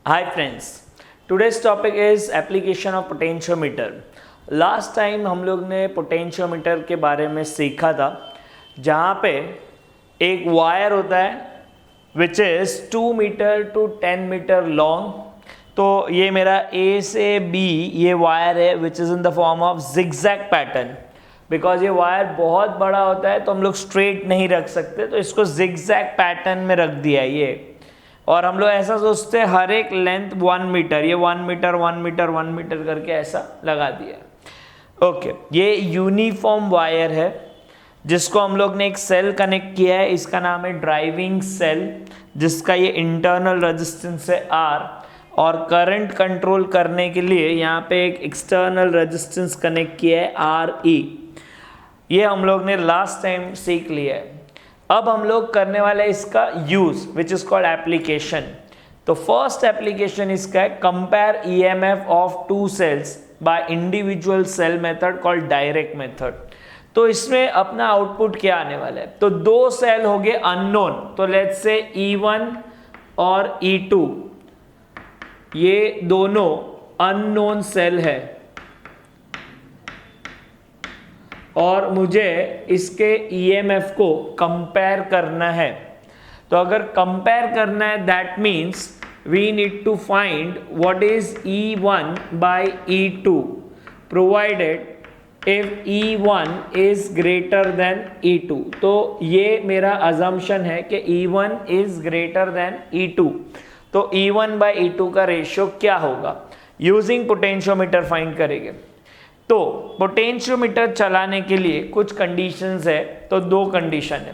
Hi friends, today's topic is application of potentiometer. Last time हम लोग ने potentiometer के बारे में सीखा था, जहाँ पे एक वायर होता है which is 2 metre to 10 metre long. तो ये मेरा A से B ये वायर है which is in the form of zigzag pattern. Because ये वायर बहुत बड़ा होता है तो हम लोग स्ट्रेट नहीं रख सकते, तो इसको जिगजैग पैटर्न में रख दिया है ये. और हम लोग ऐसा सोचते हैं हर एक लेंथ 1 मीटर, ये 1 मीटर 1 मीटर 1 मीटर करके ऐसा लगा दिया. ओके, ये यूनिफॉर्म वायर है जिसको हम लोग ने एक सेल कनेक्ट किया है. इसका नाम है ड्राइविंग सेल, जिसका ये इंटरनल रेजिस्टेंस है R. और करंट कंट्रोल करने के लिए यहाँ पे एक एक्सटर्नल रेजिस्टेंस कनेक्ट किया है RE. ये हम लोग ने लास्ट टाइम सीख लिया है. अब हम लोग करने वाले इसका use which is called application. तो फर्स्ट एप्लीकेशन इसका है compare EMF of 2 cells by individual cell method called direct method. तो इसमें अपना आउटपुट क्या आने वाला है, तो 2 सेल हो गए अननोन. तो लेट्स से E1 और E2 ये दोनों अननोन सेल है और मुझे इसके EMF को कंपेयर करना है. तो अगर कंपेयर करना है that means we need to find what is E1 by E2 provided if E1 is greater than E2. तो ये मेरा अजम्पशन है कि E1 is greater than E2. तो E1 बाय E2 का रेशियो क्या होगा, यूजिंग पोटेंशियोमीटर फाइंड करेंगे. तो पोटेंशियोमीटर चलाने के लिए कुछ कंडीशंस है. तो 2 कंडीशन है.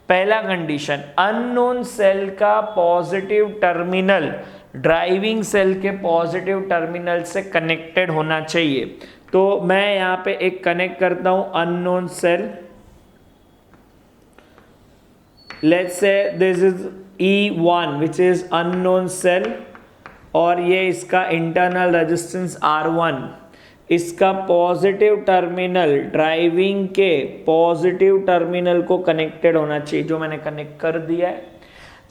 पहला कंडीशन, अननोन सेल का पॉजिटिव टर्मिनल ड्राइविंग सेल के पॉजिटिव टर्मिनल से कनेक्टेड होना चाहिए. तो मैं यहाँ पे एक कनेक्ट करता हूँ unknown cell. Let's say this is E1 which is unknown cell और ये इसका इंटरनल रेजिस्टेंस R1. इसका पॉजिटिव टर्मिनल ड्राइविंग के पॉजिटिव टर्मिनल को कनेक्टेड होना चाहिए, जो मैंने कनेक्ट कर दिया है.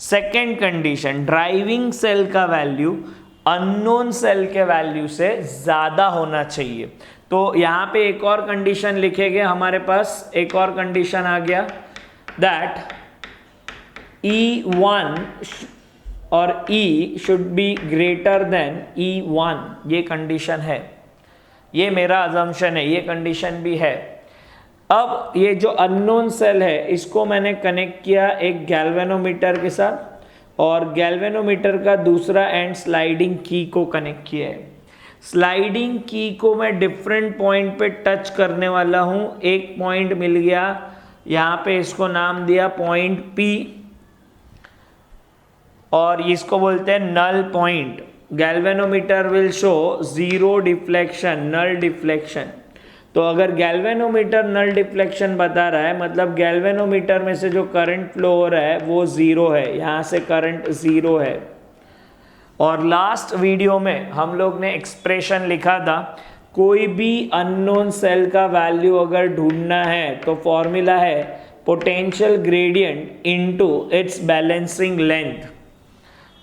सेकेंड कंडीशन, ड्राइविंग सेल का वैल्यू अननोन सेल के वैल्यू से ज़्यादा होना चाहिए. तो यहाँ पे एक और कंडीशन लिखेंगे. हमारे पास एक और कंडीशन आ गया दैट E1 और E should be greater than E1. ये कंडीशन है, ये मेरा अजम्पशन है, ये कंडीशन भी है. अब ये जो अननोन सेल है इसको मैंने कनेक्ट किया एक गैल्वेनोमीटर के साथ और गैल्वेनोमीटर का दूसरा एंड स्लाइडिंग की को कनेक्ट किया है. स्लाइडिंग की को मैं डिफरेंट पॉइंट पे टच करने वाला हूँ. एक पॉइंट मिल गया यहाँ पे, इसको नाम दिया पॉइंट P और इसको बोलते हैं null point. Galvanometer will show zero deflection, null deflection. तो अगर गैल्वेनोमीटर नल डिफ्लेक्शन बता रहा है मतलब गैल्वेनोमीटर में से जो करंट फ्लो हो रहा है वो ज़ीरो है, यहाँ से करंट ज़ीरो है. और लास्ट वीडियो में हम लोग ने एक्सप्रेशन लिखा था, कोई भी अननोन सेल का वैल्यू अगर ढूंढना है तो फॉर्मूला है potential gradient into its balancing length.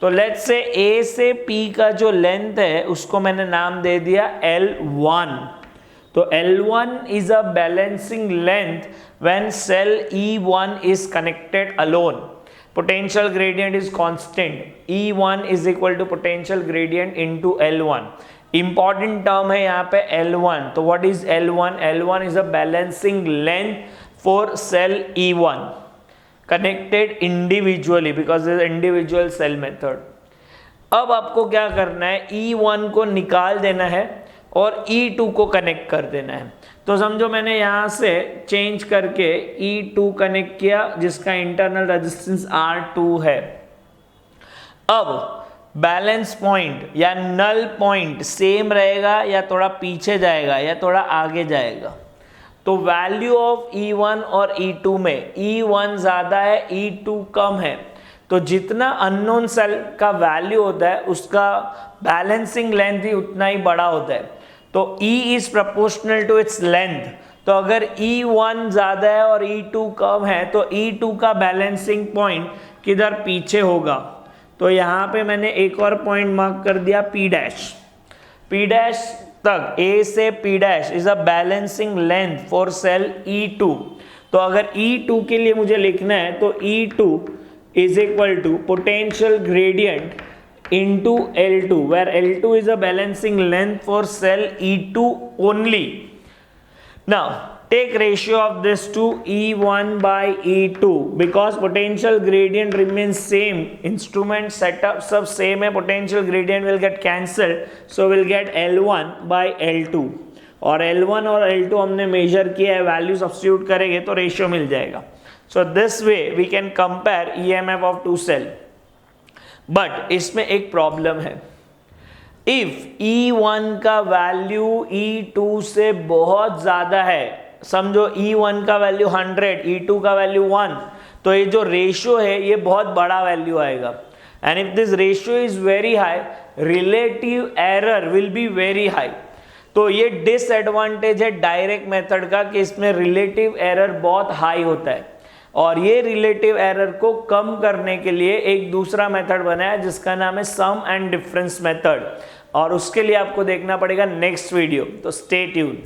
तो लेट्स से A से P का जो लेंथ है उसको मैंने नाम दे दिया L1. तो L1 is a balancing length when cell E1 is connected alone. Potential gradient is constant. E1 is equal to potential gradient into L1. Important term है यहाँ पे L1. तो what is L1? L1 is a balancing length for cell E1 connected individually because is individual cell method. अब आपको क्या करना है, E1 को निकाल देना है और E2 को कनेक्ट कर देना है. तो समझो मैंने यहाँ से चेंज करके E2 कनेक्ट किया जिसका इंटरनल रेजिस्टेंस R2 है. अब बैलेंस पॉइंट या नल पॉइंट सेम रहेगा या थोड़ा पीछे जाएगा या थोड़ा आगे जाएगा. तो वैल्यू ऑफ E1 और E2 में E1 ज़्यादा है, E2 कम है. तो जितना अननोन सेल का वैल्यू होता है उसका बैलेंसिंग लेंथ ही उतना ही बड़ा होता है. तो E is proportional to its length. तो अगर E1 ज़्यादा है और E2 कम है तो E2 का बैलेंसिंग पॉइंट किधर पीछे होगा. तो यहाँ पे मैंने एक और पॉइंट मार्क कर दिया P डैश। P डैश तक A से P dash is a balancing length for cell E2। तो अगर E2 के लिए मुझे लिखना है तो E2 is equal to potential gradient into L2 where L2 is a balancing length for cell E2 only. Now take ratio of this to E1 by E2 because potential gradient remains same, instrument setup सब same है, potential gradient will get cancelled, so we'll get L1 by L2 और L1 और L2 हमने measure किया है, value substitute करेंगे तो ratio मिल जाएगा. So this way we can compare EMF of two cell. But इसमें एक प्रॉब्लम है, इफ E1 का वैल्यू E2 से बहुत ज़्यादा है, समझो E1 का वैल्यू 100, E2 का वैल्यू 1, तो ये जो रेशियो है ये बहुत बड़ा वैल्यू आएगा। And if this ratio is very high, relative error will be very high. तो ये डिसएडवांटेज है डायरेक्ट मेथड का कि इसमें रिलेटिव एरर बहुत हाई होता है, और ये रिलेटिव एरर को कम करने के लिए एक दूसरा मेथड बनाया जिसका नाम है सम एंड डिफरेंस मेथड, और उसके लिए आपको देखना पड़ेगा नेक्स्ट वीडियो। तो स्टे ट्यून्ड।